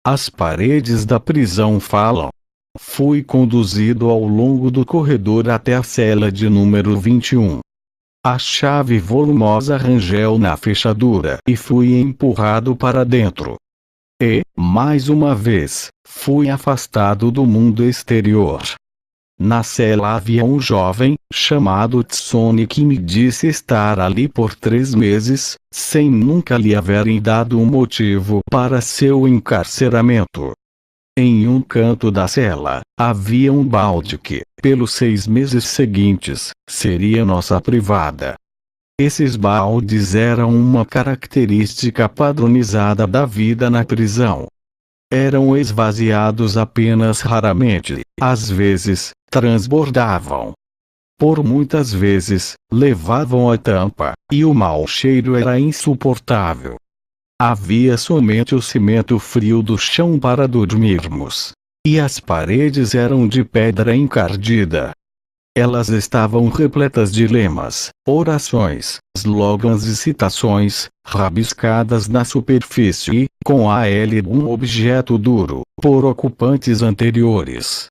As paredes da prisão falam. Fui conduzido ao longo do corredor até a cela de número 21. A chave volumosa rangeu na fechadura e fui empurrado para dentro. E, mais uma vez, fui afastado do mundo exterior. Na cela havia um jovem, chamado Tsone, que me disse estar ali por 3 meses, sem nunca lhe haverem dado um motivo para seu encarceramento. Em um canto da cela, havia um balde que, pelos 6 meses seguintes, seria nossa privada. Esses baldes eram uma característica padronizada da vida na prisão. Eram esvaziados apenas raramente, às vezes, transbordavam. Por muitas vezes, levavam a tampa, e o mau cheiro era insuportável. Havia somente o cimento frio do chão para dormirmos. E as paredes eram de pedra encardida. Elas estavam repletas de lemas, orações, slogans e citações, rabiscadas na superfície, com um objeto duro, por ocupantes anteriores.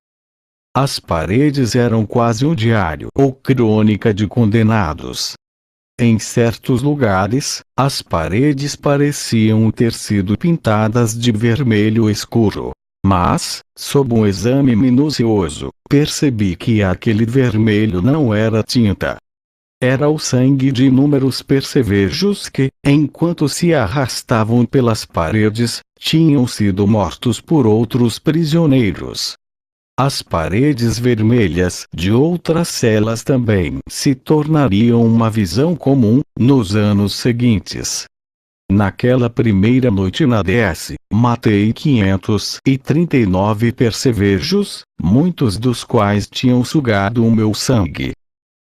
As paredes eram quase um diário ou crônica de condenados. Em certos lugares, as paredes pareciam ter sido pintadas de vermelho escuro. Mas, sob um exame minucioso, percebi que aquele vermelho não era tinta. Era o sangue de inúmeros percevejos que, enquanto se arrastavam pelas paredes, tinham sido mortos por outros prisioneiros. As paredes vermelhas de outras celas também se tornariam uma visão comum, nos anos seguintes. Naquela primeira noite na DS, matei 539 percevejos, muitos dos quais tinham sugado o meu sangue.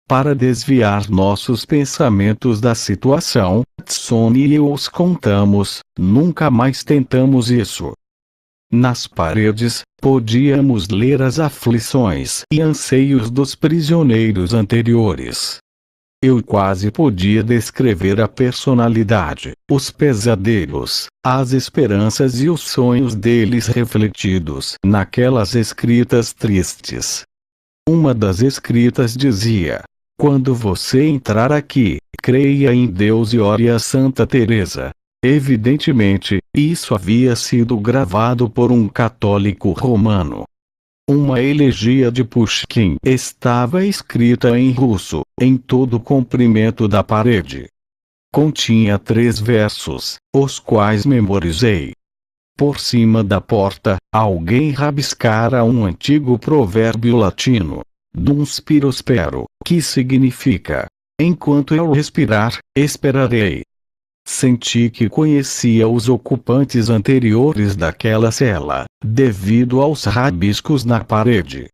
Para desviar nossos pensamentos da situação, Tsone e eu os contamos, nunca mais tentamos isso. Nas paredes, podíamos ler as aflições e anseios dos prisioneiros anteriores. Eu quase podia descrever a personalidade, os pesadelos, as esperanças e os sonhos deles refletidos naquelas escritas tristes. Uma das escritas dizia: quando você entrar aqui, creia em Deus e ore a Santa Teresa. Evidentemente, isso havia sido gravado por um católico romano. Uma elegia de Pushkin estava escrita em russo, em todo o comprimento da parede. Continha 3 versos, os quais memorizei. Por cima da porta, alguém rabiscara um antigo provérbio latino, dum spiro spero, que significa: enquanto eu respirar, esperarei. Senti que conhecia os ocupantes anteriores daquela cela, devido aos rabiscos na parede.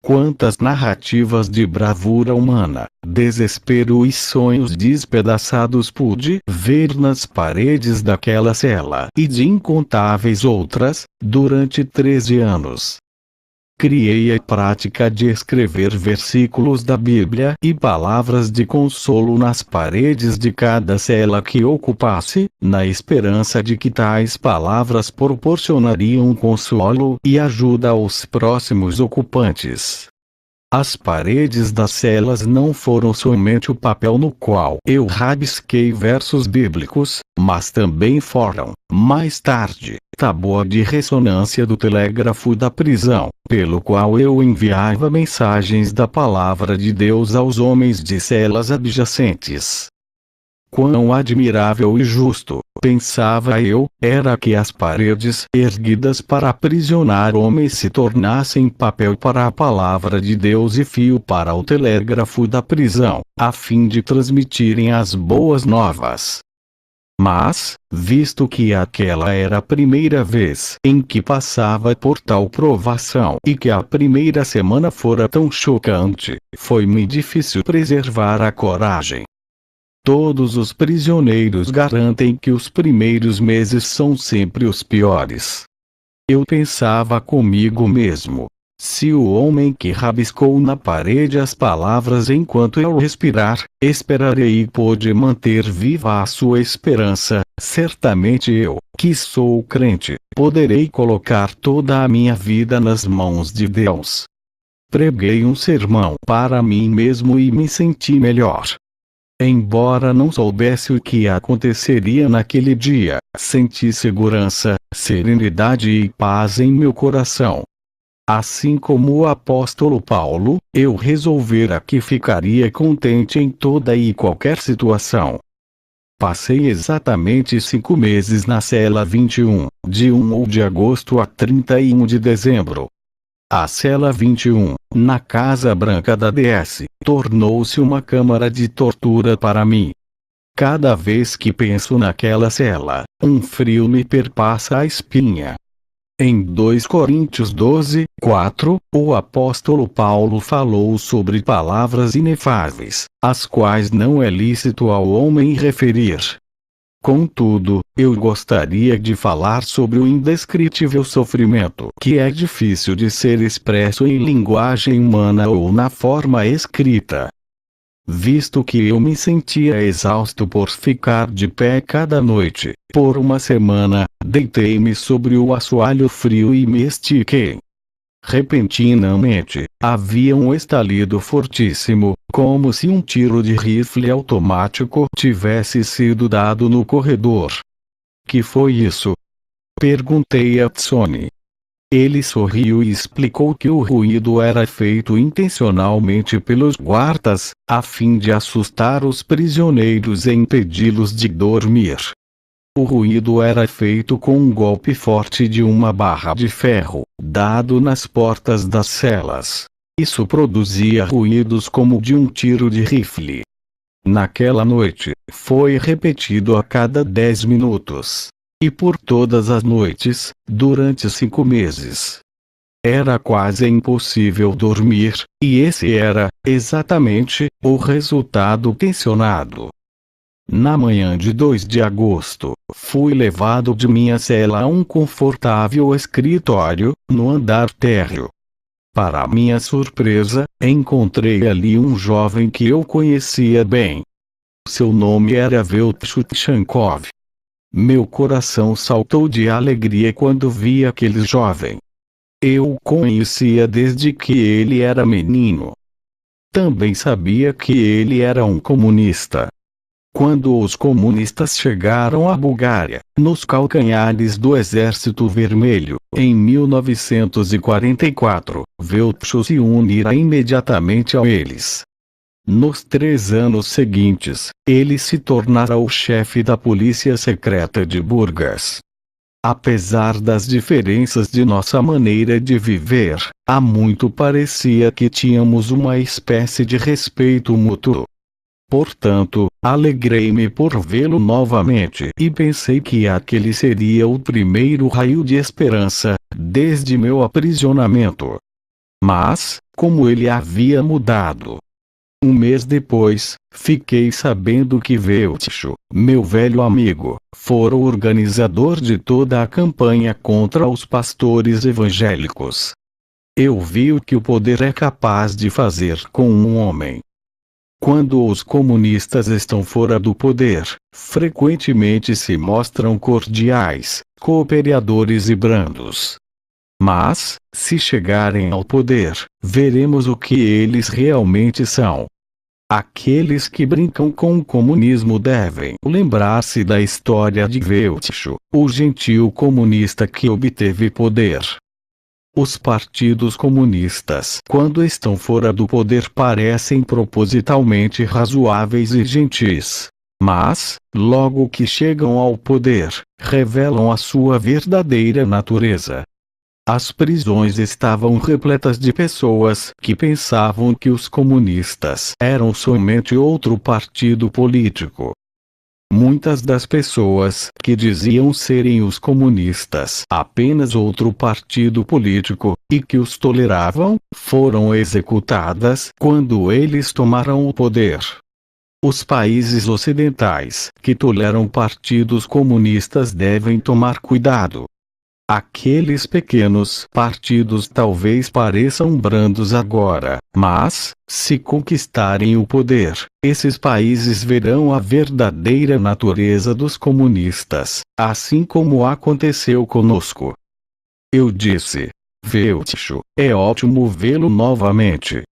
Quantas narrativas de bravura humana, desespero e sonhos despedaçados pude ver nas paredes daquela cela e de incontáveis outras, durante 13 anos. Criei a prática de escrever versículos da Bíblia e palavras de consolo nas paredes de cada cela que ocupasse, na esperança de que tais palavras proporcionariam consolo e ajuda aos próximos ocupantes. As paredes das celas não foram somente o papel no qual eu rabisquei versos bíblicos, mas também foram, mais tarde, tábua de ressonância do telégrafo da prisão, pelo qual eu enviava mensagens da palavra de Deus aos homens de celas adjacentes. Quão admirável e justo, pensava eu, era que as paredes erguidas para aprisionar homens se tornassem papel para a palavra de Deus e fio para o telégrafo da prisão, a fim de transmitirem as boas novas. Mas, visto que aquela era a primeira vez em que passava por tal provação e que a primeira semana fora tão chocante, foi-me difícil preservar a coragem. Todos os prisioneiros garantem que os primeiros meses são sempre os piores. Eu pensava comigo mesmo: se o homem que rabiscou na parede as palavras enquanto eu respirar, esperarei e pôde manter viva a sua esperança, certamente eu, que sou crente, poderei colocar toda a minha vida nas mãos de Deus. Preguei um sermão para mim mesmo e me senti melhor. Embora não soubesse o que aconteceria naquele dia, senti segurança, serenidade e paz em meu coração. Assim como o apóstolo Paulo, eu resolvera que ficaria contente em toda e qualquer situação. Passei exatamente 5 meses na cela 21, de 1 de agosto a 31 de dezembro. A cela 21, na Casa Branca da DS, tornou-se uma câmara de tortura para mim. Cada vez que penso naquela cela, um frio me perpassa a espinha. Em 2 Coríntios 12, 4, o apóstolo Paulo falou sobre palavras inefáveis, as quais não é lícito ao homem referir. Contudo, eu gostaria de falar sobre o indescritível sofrimento que é difícil de ser expresso em linguagem humana ou na forma escrita. Visto que eu me sentia exausto por ficar de pé cada noite, por uma semana, deitei-me sobre o assoalho frio e me estiquei. Repentinamente, havia um estalido fortíssimo, como se um tiro de rifle automático tivesse sido dado no corredor. Que foi isso? Perguntei a Tsoni. Ele sorriu e explicou que o ruído era feito intencionalmente pelos guardas, a fim de assustar os prisioneiros e impedi-los de dormir. O ruído era feito com um golpe forte de uma barra de ferro, dado nas portas das celas. Isso produzia ruídos como de um tiro de rifle. Naquela noite, foi repetido a cada 10 minutos. E por todas as noites, durante 5 meses. Era quase impossível dormir, e esse era, exatamente, o resultado tensionado. Na manhã de 2 de agosto, fui levado de minha cela a um confortável escritório, no andar térreo. Para minha surpresa, encontrei ali um jovem que eu conhecia bem. Seu nome era Veltchuchankov. Meu coração saltou de alegria quando vi aquele jovem. Eu o conhecia desde que ele era menino. Também sabia que ele era um comunista. Quando os comunistas chegaram à Bulgária, nos calcanhares do Exército Vermelho, em 1944, Veltcho se unirá imediatamente a eles. Nos 3 anos seguintes, ele se tornará o chefe da polícia secreta de Burgas. Apesar das diferenças de nossa maneira de viver, há muito parecia que tínhamos uma espécie de respeito mútuo. Portanto, alegrei-me por vê-lo novamente e pensei que aquele seria o primeiro raio de esperança, desde meu aprisionamento. Mas, como ele havia mudado. Um mês depois, fiquei sabendo que Veltcho, meu velho amigo, fora o organizador de toda a campanha contra os pastores evangélicos. Eu vi o que o poder é capaz de fazer com um homem. Quando os comunistas estão fora do poder, frequentemente se mostram cordiais, cooperadores e brandos. Mas, se chegarem ao poder, veremos o que eles realmente são. Aqueles que brincam com o comunismo devem lembrar-se da história de Veltcho, o gentil comunista que obteve poder. Os partidos comunistas, quando estão fora do poder, parecem propositalmente razoáveis e gentis. Mas, logo que chegam ao poder, revelam a sua verdadeira natureza. As prisões estavam repletas de pessoas que pensavam que os comunistas eram somente outro partido político. Muitas das pessoas que diziam serem os comunistas apenas outro partido político, e que os toleravam, foram executadas quando eles tomaram o poder. Os países ocidentais que toleram partidos comunistas devem tomar cuidado. Aqueles pequenos partidos talvez pareçam brandos agora, mas, se conquistarem o poder, esses países verão a verdadeira natureza dos comunistas, assim como aconteceu conosco. Eu disse: Velticho, é ótimo vê-lo novamente.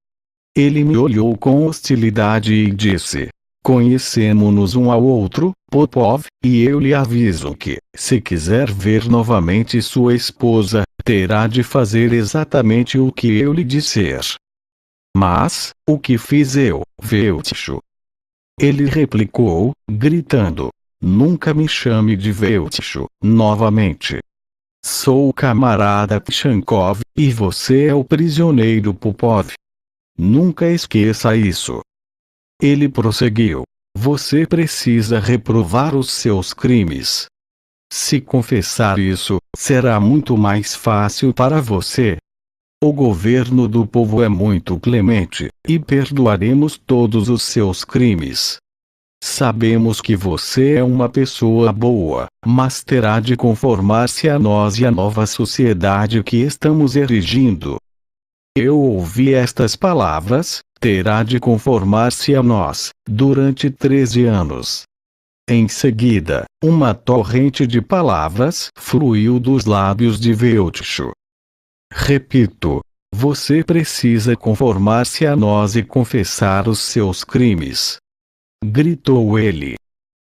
Ele me olhou com hostilidade e disse: Conhecemos-nos um ao outro, Popov, e eu lhe aviso que, se quiser ver novamente sua esposa, terá de fazer exatamente o que eu lhe disser. Mas, o que fiz eu, Velticho? Ele replicou, gritando: Nunca me chame de Velticho, novamente. Sou o camarada Pchankov, e você é o prisioneiro Popov. Nunca esqueça isso. Ele prosseguiu: Você precisa reprovar os seus crimes. Se confessar isso, será muito mais fácil para você. O governo do povo é muito clemente, e perdoaremos todos os seus crimes. Sabemos que você é uma pessoa boa, mas terá de conformar-se a nós e à nova sociedade que estamos erigindo. Eu ouvi estas palavras: terá de conformar-se a nós, durante 13 anos. Em seguida, uma torrente de palavras fluiu dos lábios de Velticho. Repito: você precisa conformar-se a nós e confessar os seus crimes. Gritou ele.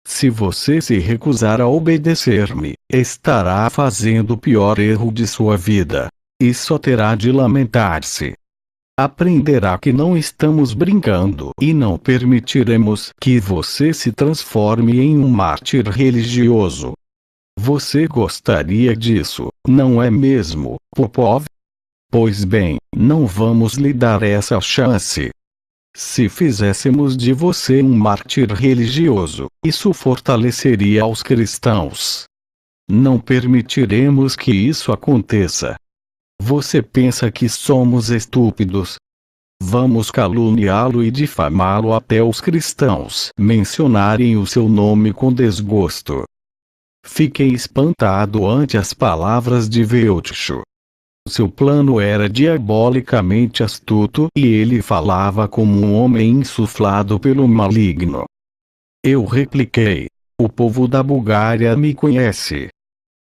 Se você se recusar a obedecer-me, estará fazendo o pior erro de sua vida. E só terá de lamentar-se. Aprenderá que não estamos brincando e não permitiremos que você se transforme em um mártir religioso. Você gostaria disso, não é mesmo, Popov? Pois bem, não vamos lhe dar essa chance. Se fizéssemos de você um mártir religioso, isso fortaleceria os cristãos. Não permitiremos que isso aconteça. Você pensa que somos estúpidos? Vamos caluniá-lo e difamá-lo até os cristãos mencionarem o seu nome com desgosto. Fiquei espantado ante as palavras de Velticho. Seu plano era diabolicamente astuto e ele falava como um homem insuflado pelo maligno. Eu repliquei: o povo da Bulgária me conhece.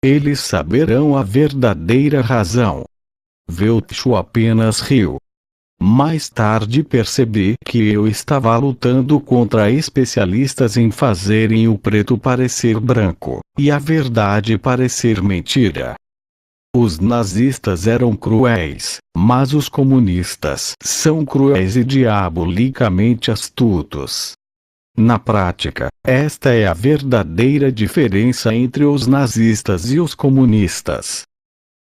Eles saberão a verdadeira razão. Velticho apenas riu. Mais tarde percebi que eu estava lutando contra especialistas em fazerem o preto parecer branco, e a verdade parecer mentira. Os nazistas eram cruéis, mas os comunistas são cruéis e diabolicamente astutos. Na prática, esta é a verdadeira diferença entre os nazistas e os comunistas.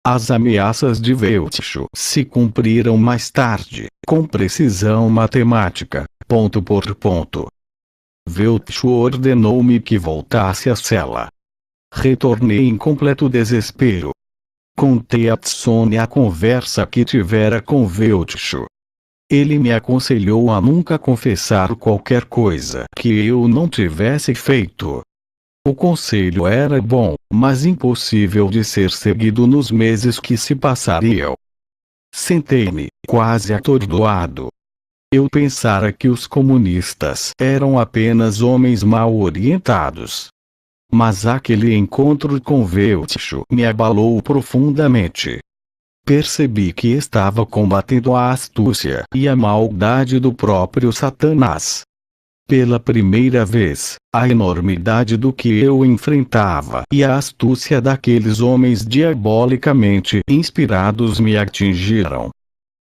As ameaças de Velticho se cumpriram mais tarde, com precisão matemática, ponto por ponto. Velticho ordenou-me que voltasse à cela. Retornei em completo desespero. Contei a Tsone a conversa que tivera com Velticho. Ele me aconselhou a nunca confessar qualquer coisa que eu não tivesse feito. O conselho era bom, mas impossível de ser seguido nos meses que se passariam. Sentei-me, quase atordoado. Eu pensara que os comunistas eram apenas homens mal orientados. Mas aquele encontro com Velticho me abalou profundamente. Percebi que estava combatendo a astúcia e a maldade do próprio Satanás. Pela primeira vez, a enormidade do que eu enfrentava e a astúcia daqueles homens diabolicamente inspirados me atingiram.